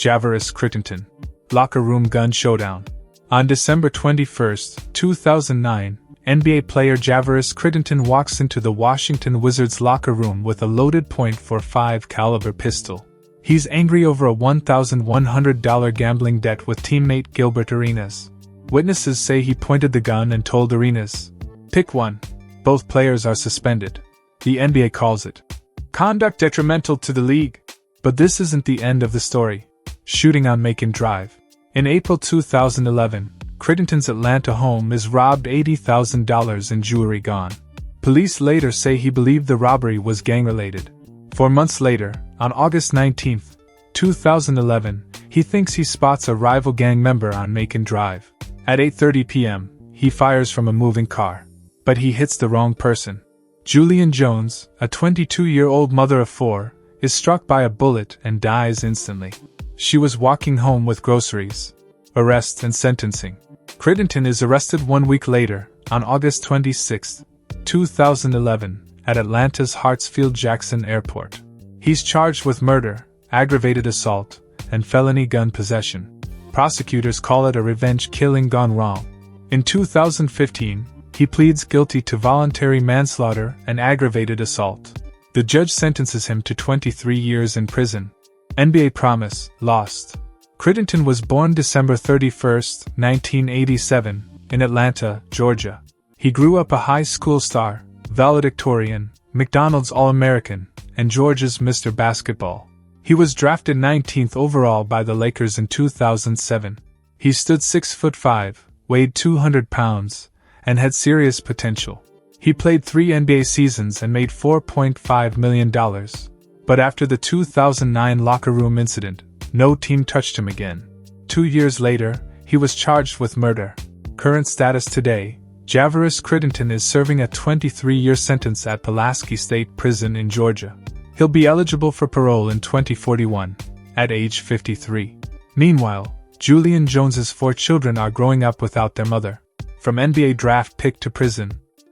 Javaris, Crittenton. Locker room gun showdown. On December 21, 2009, NBA player Javaris Crittenton walks into the Washington Wizards locker room with a loaded .45 caliber pistol. He's angry over a $1,100 gambling debt with teammate Gilbert Arenas. Witnesses say he pointed the gun and told Arenas, "Pick one." Both players are suspended. The NBA calls it conduct detrimental to the league. But this isn't the end of the story. Shooting on Macon Drive. In April 2011, Crittenton's Atlanta home is robbed, $80,000 in jewelry gone. Police later say he believed the robbery was gang-related. 4 months later, on August 19, 2011, he thinks he spots a rival gang member on Macon Drive. At 8:30 p.m., he fires from a moving car. But he hits the wrong person. Julian Jones, a 22-year-old mother of 4, is struck by a bullet and dies instantly. She was walking home with groceries. Arrest and sentencing. Crittenton is arrested 1 week later, on August 26, 2011, at Atlanta's Hartsfield-Jackson Airport. He's charged with murder, aggravated assault, and felony gun possession. Prosecutors call it a revenge killing gone wrong. In 2015, he pleads guilty to voluntary manslaughter and aggravated assault. The judge sentences him to 23 years in prison. NBA promise, lost. Crittenton was born December 31, 1987, in Atlanta, Georgia. He grew up a high school star, valedictorian, McDonald's All-American, and Georgia's Mr. Basketball. He was drafted 19th overall by the Lakers in 2007. He stood 6'5", weighed 200 pounds, and had serious potential. He played 3 NBA seasons and made $4.5 million. But after the 2009 locker room incident, no team touched him again. 2 years later, he was charged with murder. Current status today, Javaris Crittenton is serving a 23-year sentence at Pulaski State Prison in Georgia. He'll be eligible for parole in 2041, at age 53. Meanwhile, Julian Jones's 4 children are growing up without their mother. From NBA draft pick to prison.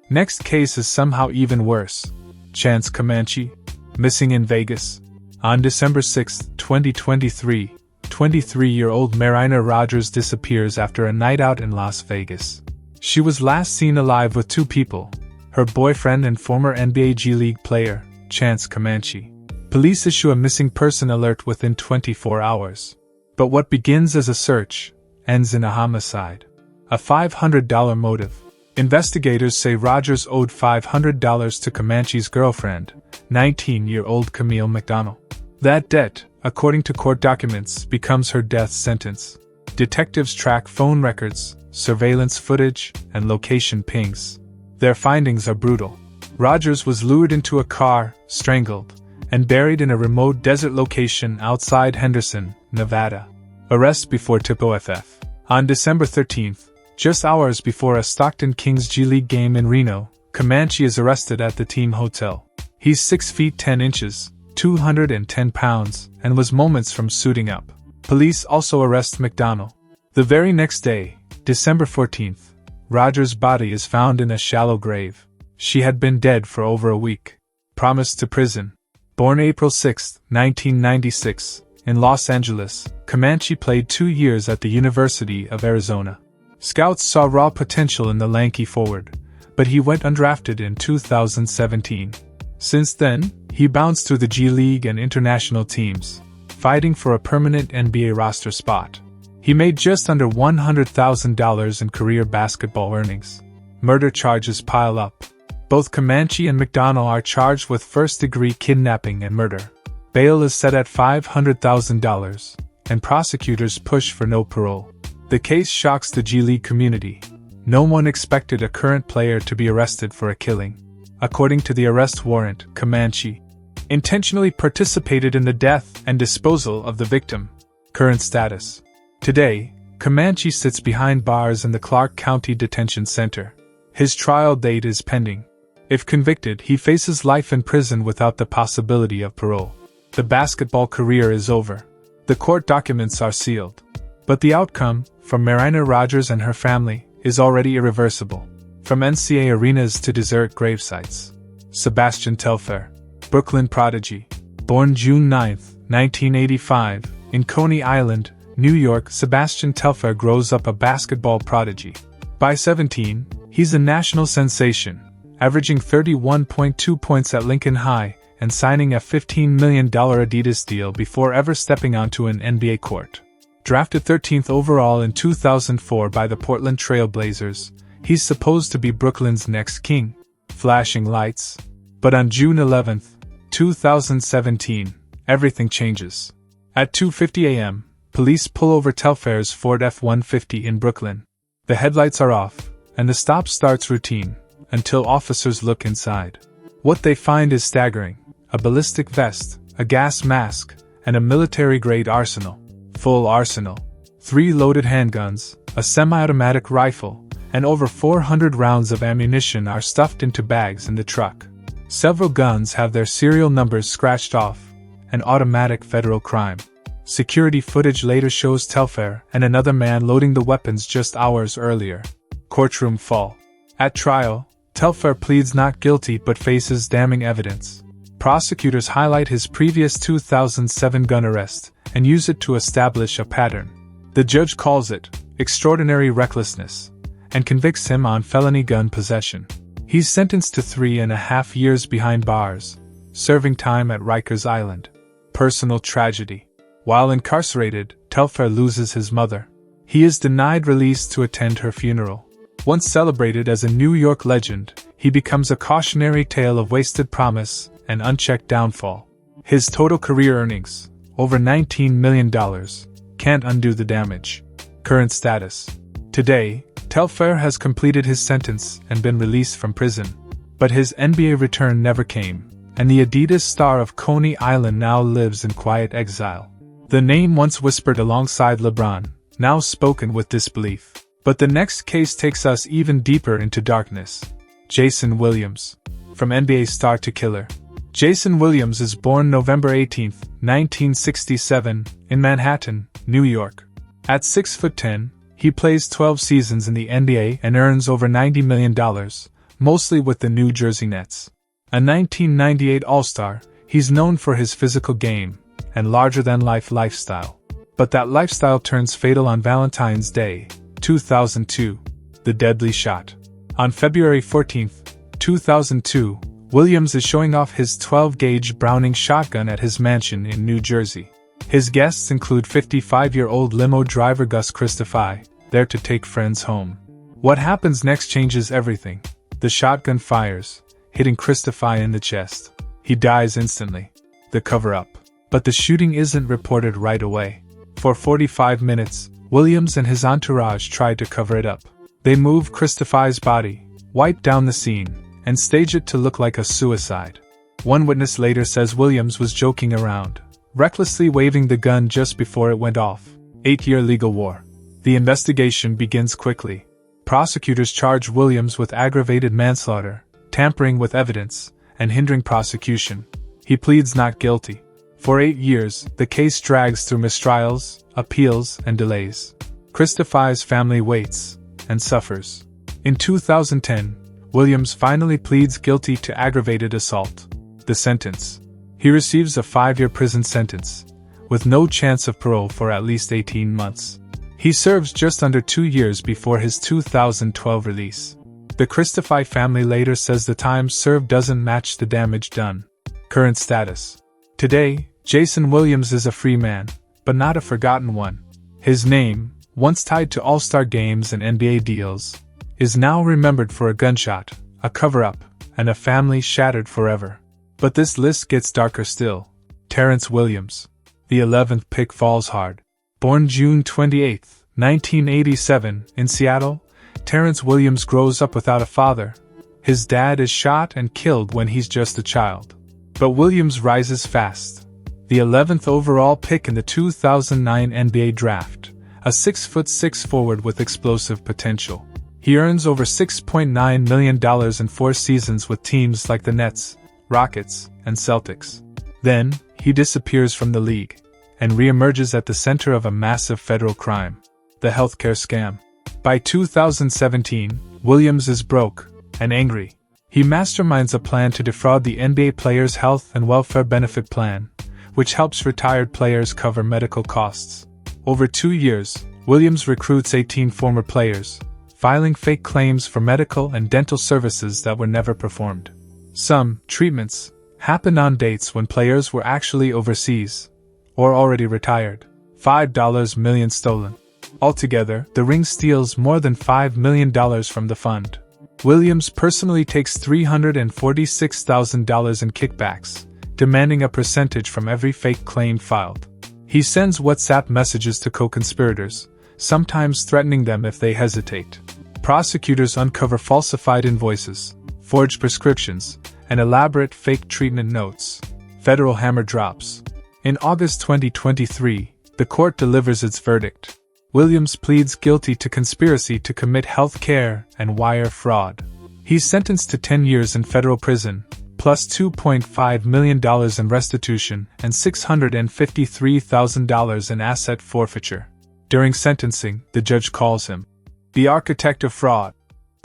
Next case is somehow even worse. Chance Comanche, missing in Vegas. On December 6, 2023, 23-year-old Marina Rogers disappears after a night out in Las Vegas. She was last seen alive with 2 people, her boyfriend and former NBA G League player, Chance Comanche. Police issue a missing person alert within 24 hours. But what begins as a search ends in a homicide. A $500 motive. Investigators say Rogers owed $500 to Comanche's girlfriend, 19-year-old Camille McDonald. That debt, according to court documents, becomes her death sentence. Detectives track phone records, surveillance footage, and location pings. Their findings are brutal. Rogers was lured into a car, strangled, and buried in a remote desert location outside Henderson, Nevada. Arrest before tip-off. On December 13th, just hours before a Stockton Kings G League game in Reno, Comanche is arrested at the team hotel. He's 6 feet 10 inches, 210 pounds, and was moments from suiting up. Police also arrest McDonald. The very next day, December 14th, Rogers' body is found in a shallow grave. She had been dead for over a week. Promised to prison. Born April 6, 1996, in Los Angeles, Comanche played 2 years at the University of Arizona. Scouts saw raw potential in the lanky forward, but he went undrafted in 2017. Since then, he bounced through the G League and international teams, fighting for a permanent NBA roster spot. He made just under $100,000 in career basketball earnings. Murder charges pile up. Both Comanche and McDonald are charged with first-degree kidnapping and murder. Bail is set at $500,000, and prosecutors push for no parole. The case shocks the G League community. No one expected a current player to be arrested for a killing. According to the arrest warrant, Comanche intentionally participated in the death and disposal of the victim. Current status. Today, Comanche sits behind bars in the Clark County Detention Center. His trial date is pending. If convicted, he faces life in prison without the possibility of parole. The basketball career is over. The court documents are sealed. But the outcome, for Marina Rogers and her family, is already irreversible. From NCAA arenas to desert gravesites. Sebastian Telfair, Brooklyn prodigy. Born June 9, 1985, In Coney Island, New York, Sebastian Telfair grows up a basketball prodigy. By 17, he's a national sensation, averaging 31.2 points at Lincoln High and signing a $15 million Adidas deal before ever stepping onto an NBA court. Drafted 13th overall in 2004 by the Portland Trail Blazers, he's supposed to be Brooklyn's next king. Flashing lights. But on June 11, 2017, everything changes. At 2:50 a.m., police pull over Telfair's Ford F-150 in Brooklyn. The headlights are off, and the stop starts routine, until officers look inside. What they find is staggering: a ballistic vest, a gas mask, and a military-grade arsenal. Full arsenal. 3 loaded handguns, a semi-automatic rifle, and over 400 rounds of ammunition are stuffed into bags in the truck. Several guns have their serial numbers scratched off, an automatic federal crime. Security footage later shows Telfair and another man loading the weapons just hours earlier. Courtroom fall. At trial, Telfair pleads not guilty but faces damning evidence. Prosecutors highlight his previous 2007 gun arrest and use it to establish a pattern. The judge calls it extraordinary recklessness and convicts him on felony gun possession. He's sentenced to 3.5 years behind bars, serving time at Rikers Island. Personal tragedy. While incarcerated, Telfair loses his mother. He is denied release to attend her funeral. Once celebrated as a New York legend, he becomes a cautionary tale of wasted promise and unchecked downfall. His total career earnings, over $19 million, can't undo the damage. Current status. Today, Telfair has completed his sentence and been released from prison. But his NBA return never came, and the Adidas star of Coney Island now lives in quiet exile. The name once whispered alongside LeBron, now spoken with disbelief. But the next case takes us even deeper into darkness. Jason Williams. From NBA star to killer. Jason Williams is born November 18, 1967, in Manhattan, New York. At 6'10", he plays 12 seasons in the NBA and earns over $90 million, mostly with the New Jersey Nets. A 1998 All-Star, he's known for his physical game and larger-than-life lifestyle. But that lifestyle turns fatal on Valentine's Day, 2002. The deadly shot. On February 14, 2002, Williams is showing off his 12-gauge Browning shotgun at his mansion in New Jersey. His guests include 55-year-old limo driver Gus Christopher, there to take friends home. What happens next changes everything. The shotgun fires, hitting Christopher in the chest. He dies instantly. The cover-up. But the shooting isn't reported right away. For 45 minutes, Williams and his entourage tried to cover it up. They moved Christopher's body, wiped down the scene, and staged it to look like a suicide. One witness later says Williams was joking around, recklessly waving the gun just before it went off. 8-year legal war. The investigation begins quickly. Prosecutors charge Williams with aggravated manslaughter, tampering with evidence, and hindering prosecution. He pleads not guilty. For 8 years, the case drags through mistrials, appeals, and delays. Christopher's family waits and suffers. In 2010, Williams finally pleads guilty to aggravated assault. The sentence. He receives a 5-year prison sentence, with no chance of parole for at least 18 months. He serves just under 2 years before his 2012 release. The Christopher family later says the time served doesn't match the damage done. Current status. Today, Jason Williams is a free man, but not a forgotten one. His name, once tied to All-Star games and NBA deals, is now remembered for a gunshot, a cover-up, and a family shattered forever. But this list gets darker still. Terrence Williams. The 11th pick falls hard. Born June 28, 1987, in Seattle, Terrence Williams grows up without a father. His dad is shot and killed when he's just a child. But Williams rises fast. The 11th overall pick in the 2009 NBA Draft, a 6'6" forward with explosive potential. He earns over $6.9 million in 4 seasons with teams like the Nets, Rockets, and Celtics. Then, he disappears from the league, and reemerges at the center of a massive federal crime, the healthcare scam. By 2017, Williams is broke and angry. He masterminds a plan to defraud the NBA players' health and welfare benefit plan, which helps retired players cover medical costs. Over 2 years, Williams recruits 18 former players, filing fake claims for medical and dental services that were never performed. Some treatments happened on dates when players were actually overseas or already retired. $5 million stolen. Altogether, the ring steals more than $5 million from the fund. Williams personally takes $346,000 in kickbacks, demanding a percentage from every fake claim filed. He sends WhatsApp messages to co-conspirators, sometimes threatening them if they hesitate. Prosecutors uncover falsified invoices, forged prescriptions, and elaborate fake treatment notes. Federal hammer drops. In August 2023, the court delivers its verdict. Williams pleads guilty to conspiracy to commit health care and wire fraud. He's sentenced to 10 years in federal prison, plus $2.5 million in restitution and $653,000 in asset forfeiture. During sentencing, the judge calls him the architect of fraud,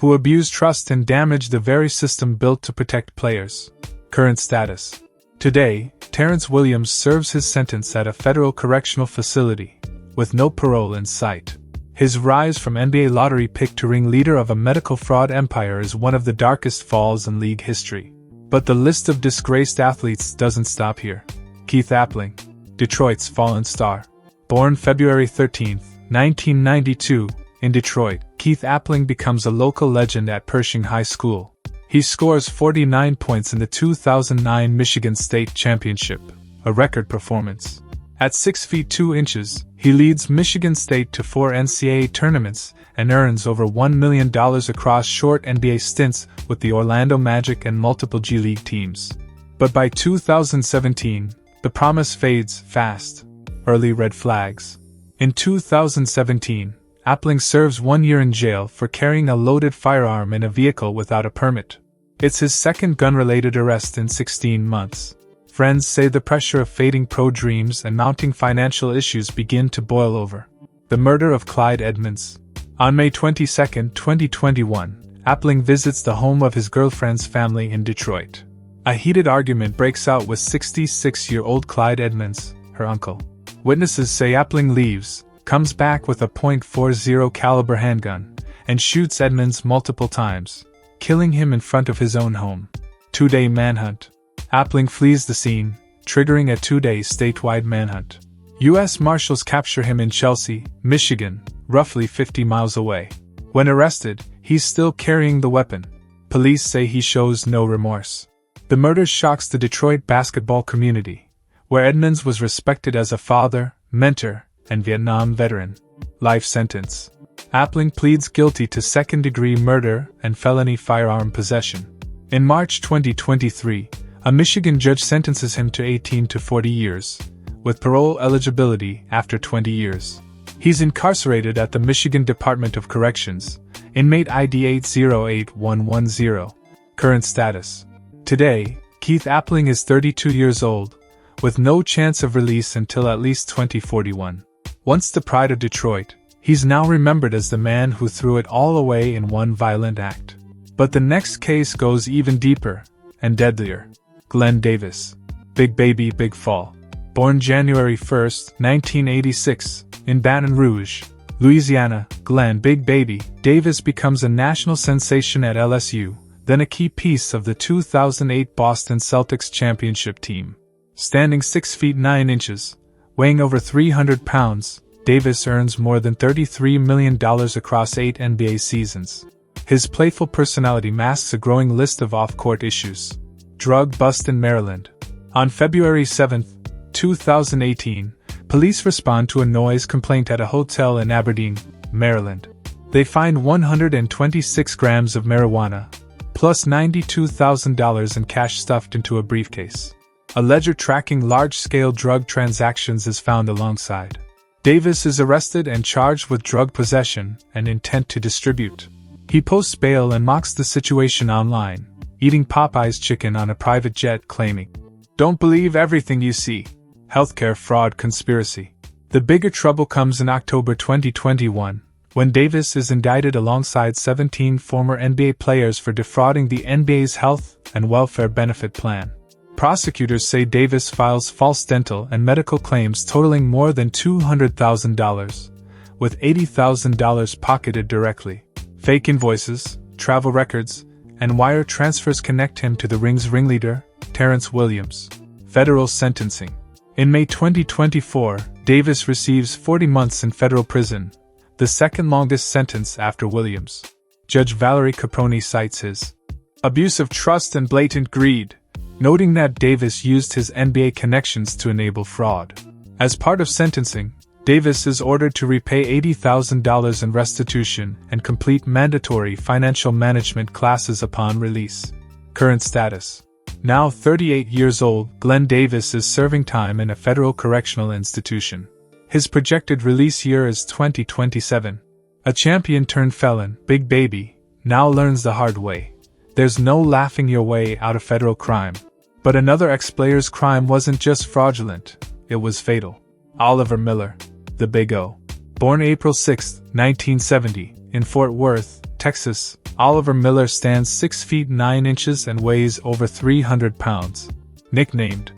who abused trust and damaged the very system built to protect players. Current status. Today, Terrence Williams serves his sentence at a federal correctional facility, with no parole in sight. His rise from NBA lottery pick to ringleader of a medical fraud empire is one of the darkest falls in league history. But the list of disgraced athletes doesn't stop here. Keith Appling, Detroit's fallen star. Born February 13, 1992, in Detroit, Keith Appling becomes a local legend at Pershing High School. He scores 49 points in the 2009 Michigan State Championship, a record performance. At 6 feet 2 inches, he leads Michigan State to 4 NCAA tournaments and earns over $1 million across short NBA stints with the Orlando Magic and multiple G League teams. But by 2017, the promise fades fast. Early red flags. In 2017, Appling serves 1 year in jail for carrying a loaded firearm in a vehicle without a permit. It's his second gun-related arrest in 16 months. Friends say the pressure of fading pro dreams and mounting financial issues begin to boil over. The murder of Clyde Edmonds. On May 22, 2021, Appling visits the home of his girlfriend's family in Detroit. A heated argument breaks out with 66-year-old Clyde Edmonds, her uncle. Witnesses say Appling leaves, comes back with a .40 caliber handgun, and shoots Edmonds multiple times, killing him in front of his own home. 2-day manhunt. Appling flees the scene, triggering a 2-day statewide manhunt. U.S. Marshals capture him in Chelsea, Michigan, roughly 50 miles away. When arrested, he's still carrying the weapon. Police say he shows no remorse. The murder shocks the Detroit basketball community, where Edmonds was respected as a father, mentor, and Vietnam veteran. Life sentence. Appling pleads guilty to second-degree murder and felony firearm possession. In March 2023, a Michigan judge sentences him to 18 to 40 years, with parole eligibility after 20 years. He's incarcerated at the Michigan Department of Corrections, inmate ID 808110. Current status. Today, Keith Appling is 32 years old, with no chance of release until at least 2041. Once the pride of Detroit, he's now remembered as the man who threw it all away in one violent act. But the next case goes even deeper and deadlier. Glenn Davis. Big Baby Big Fall. Born January 1, 1986, in Baton Rouge, Louisiana, Glenn Big Baby Davis becomes a national sensation at LSU, then a key piece of the 2008 Boston Celtics championship team. Standing 6 feet 9 inches, weighing over 300 pounds, Davis earns more than $33 million across 8 NBA seasons. His playful personality masks a growing list of off-court issues. Drug bust in Maryland. On February 7, 2018, police respond to a noise complaint at a hotel in Aberdeen, Maryland. They find 126 grams of marijuana, plus $92,000 in cash stuffed into a briefcase. A ledger tracking large-scale drug transactions is found alongside. Davis is arrested and charged with drug possession and intent to distribute. He posts bail and mocks the situation online, eating Popeye's chicken on a private jet, claiming, "Don't believe everything you see." Healthcare fraud conspiracy. The bigger trouble comes in October 2021, when Davis is indicted alongside 17 former NBA players for defrauding the NBA's health and welfare benefit plan. Prosecutors say Davis files false dental and medical claims totaling more than $200,000, with $80,000 pocketed directly. Fake invoices, travel records, and wire transfers connect him to the ring's ringleader, Terrence Williams. Federal sentencing. In May 2024, Davis receives 40 months in federal prison, the second longest sentence after Williams. Judge Valerie Caproni cites his abuse of trust and blatant greed, noting that Davis used his NBA connections to enable fraud. As part of sentencing, Davis is ordered to repay $80,000 in restitution and complete mandatory financial management classes upon release. Current status. Now 38 years old, Glenn Davis is serving time in a federal correctional institution. His projected release year is 2027. A champion turned felon, Big Baby, now learns the hard way. There's no laughing your way out of federal crime. But another ex-player's crime wasn't just fraudulent, it was fatal. Oliver Miller, the Big O. Born April 6, 1970, in Fort Worth, Texas, Oliver Miller stands 6 feet 9 inches and weighs over 300 pounds. Nicknamed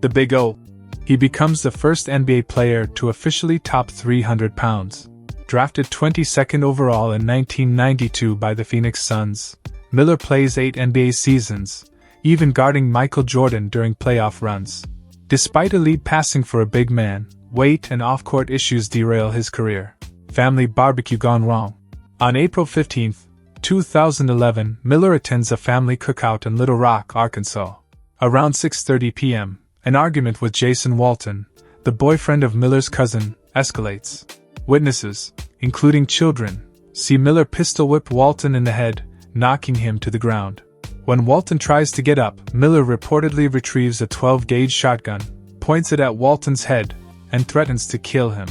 the Big O, he becomes the first NBA player to officially top 300 pounds. Drafted 22nd overall in 1992 by the Phoenix Suns, Miller plays 8 NBA seasons, even guarding Michael Jordan during playoff runs. Despite elite passing for a big man, weight and off-court issues derail his career. Family barbecue gone wrong. On April 15, 2011, Miller attends a family cookout in Little Rock, Arkansas. Around 6:30 p.m., an argument with Jason Walton, the boyfriend of Miller's cousin, escalates. Witnesses, including children, see Miller pistol whip Walton in the head, knocking him to the ground. When Walton tries to get up, Miller reportedly retrieves a 12-gauge shotgun, points it at Walton's head, and threatens to kill him.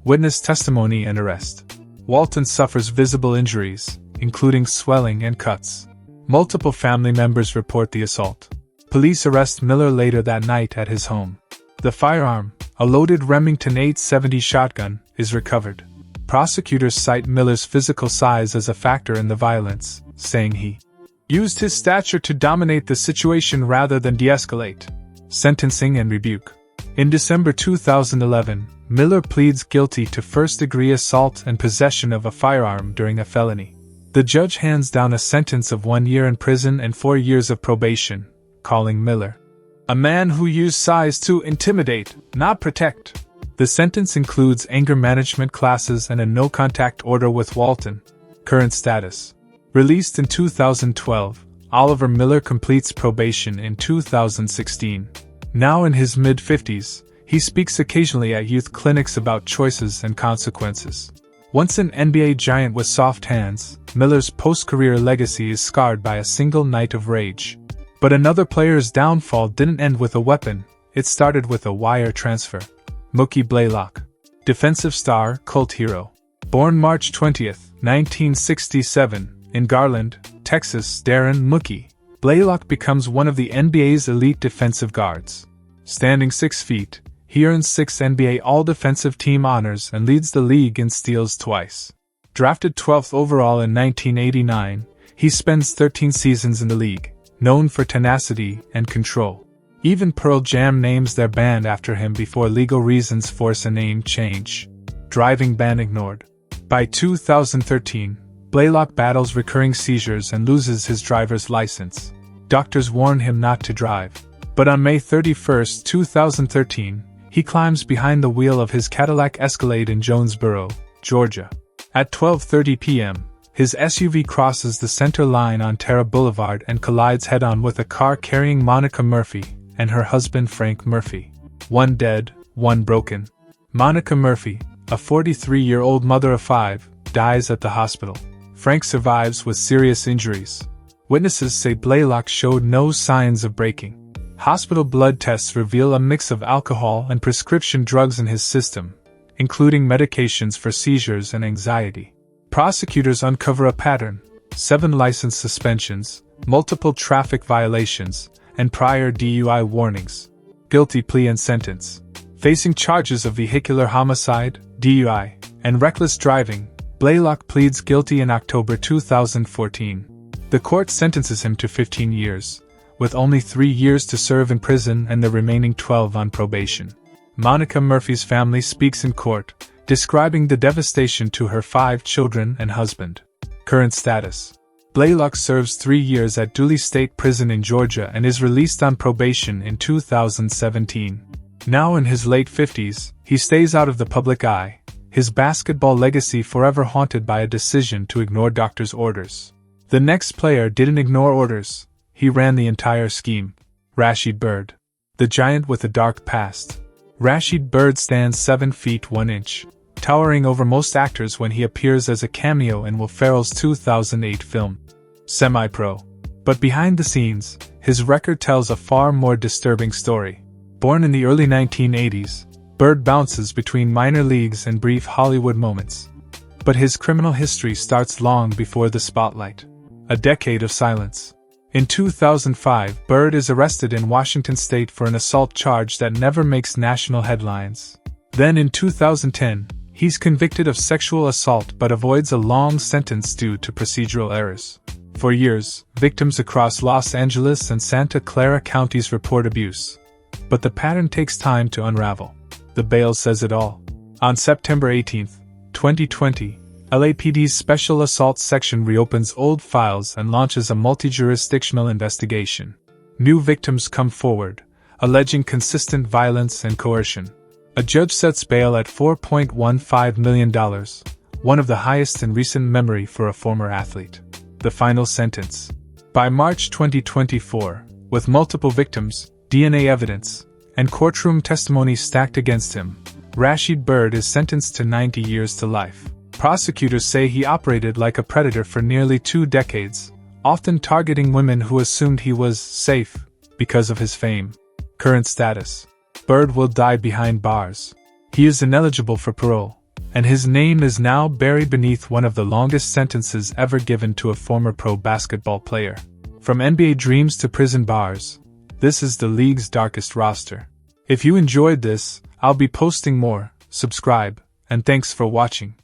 Witness testimony and arrest. Walton suffers visible injuries, including swelling and cuts. Multiple family members report the assault. Police arrest Miller later that night at his home. The firearm, a loaded Remington 870 shotgun, is recovered. Prosecutors cite Miller's physical size as a factor in the violence, saying he used his stature to dominate the situation rather than de-escalate. Sentencing and rebuke. In December 2011, Miller pleads guilty to first-degree assault and possession of a firearm during a felony. The judge hands down a sentence of 1 year in prison and 4 years of probation, calling Miller a man who used size to intimidate, not protect. The sentence includes anger management classes and a no-contact order with Walton. Current status. Released in 2012, Oliver Miller completes probation in 2016. Now in his mid-50s, he speaks occasionally at youth clinics about choices and consequences. Once an NBA giant with soft hands, Miller's post-career legacy is scarred by a single night of rage. But another player's downfall didn't end with a weapon, it started with a wire transfer. Mookie Blaylock. Defensive star, cult hero. Born March 20, 1967, in Garland, Texas, Darren Mookie Blaylock becomes one of the NBA's elite defensive guards. Standing 6 feet, he earns 6 NBA All-Defensive Team honors and leads the league in steals twice. Drafted 12th overall in 1989, he spends 13 seasons in the league, known for tenacity and control. Even Pearl Jam names their band after him before legal reasons force a name change. Driving ban ignored. By 2013, Blaylock battles recurring seizures and loses his driver's license. Doctors warn him not to drive. But on May 31, 2013, he climbs behind the wheel of his Cadillac Escalade in Jonesboro, Georgia. At 12:30 p.m., his SUV crosses the center line on Terra Boulevard and collides head-on with a car carrying Monica Murphy and her husband Frank Murphy. 1 dead, 1 broken. Monica Murphy, a 43-year-old mother of 5, dies at the hospital. Frank survives with serious injuries. Witnesses say Blaylock showed no signs of breaking. Hospital blood tests reveal a mix of alcohol and prescription drugs in his system, including medications for seizures and anxiety. Prosecutors uncover a pattern: 7 license suspensions, multiple traffic violations, and prior DUI warnings. Guilty plea and sentence. Facing charges of vehicular homicide, DUI, and reckless driving, Blaylock pleads guilty in October 2014. The court sentences him to 15 years, with only 3 years to serve in prison and the remaining 12 on probation. Monica Murphy's family speaks in court, describing the devastation to her 5 children and husband. Current status: Blaylock serves 3 years at Dooley State Prison in Georgia and is released on probation in 2017. Now in his late 50s, he stays out of the public eye, his basketball legacy forever haunted by a decision to ignore doctors' orders. The next player didn't ignore orders, he ran the entire scheme. Rashid Bird. The giant with a dark past. Rashid Bird stands 7 feet 1 inch, towering over most actors when he appears as a cameo in Will Ferrell's 2008 film, Semi-Pro. But behind the scenes, his record tells a far more disturbing story. Born in the early 1980s, Bird bounces between minor leagues and brief Hollywood moments. But his criminal history starts long before the spotlight. A decade of silence. In 2005, Bird is arrested in Washington state for an assault charge that never makes national headlines. Then in 2010, he's convicted of sexual assault but avoids a long sentence due to procedural errors. For years, victims across Los Angeles and Santa Clara counties report abuse. But the pattern takes time to unravel. The bail says it all. On September 18, 2020, LAPD's Special Assault Section reopens old files and launches a multi-jurisdictional investigation. New victims come forward, alleging consistent violence and coercion. A judge sets bail at $4.15 million, one of the highest in recent memory for a former athlete. The final sentence. By March 2024, with multiple victims, DNA evidence, and courtroom testimony stacked against him, Rashid Bird is sentenced to 90 years to life. Prosecutors say he operated like a predator for nearly 2 decades, often targeting women who assumed he was safe because of his fame. Current status: Bird will die behind bars. He is ineligible for parole, and his name is now buried beneath one of the longest sentences ever given to a former pro basketball player. From NBA dreams to prison bars, this is the league's darkest roster. If you enjoyed this, I'll be posting more. Subscribe, and thanks for watching.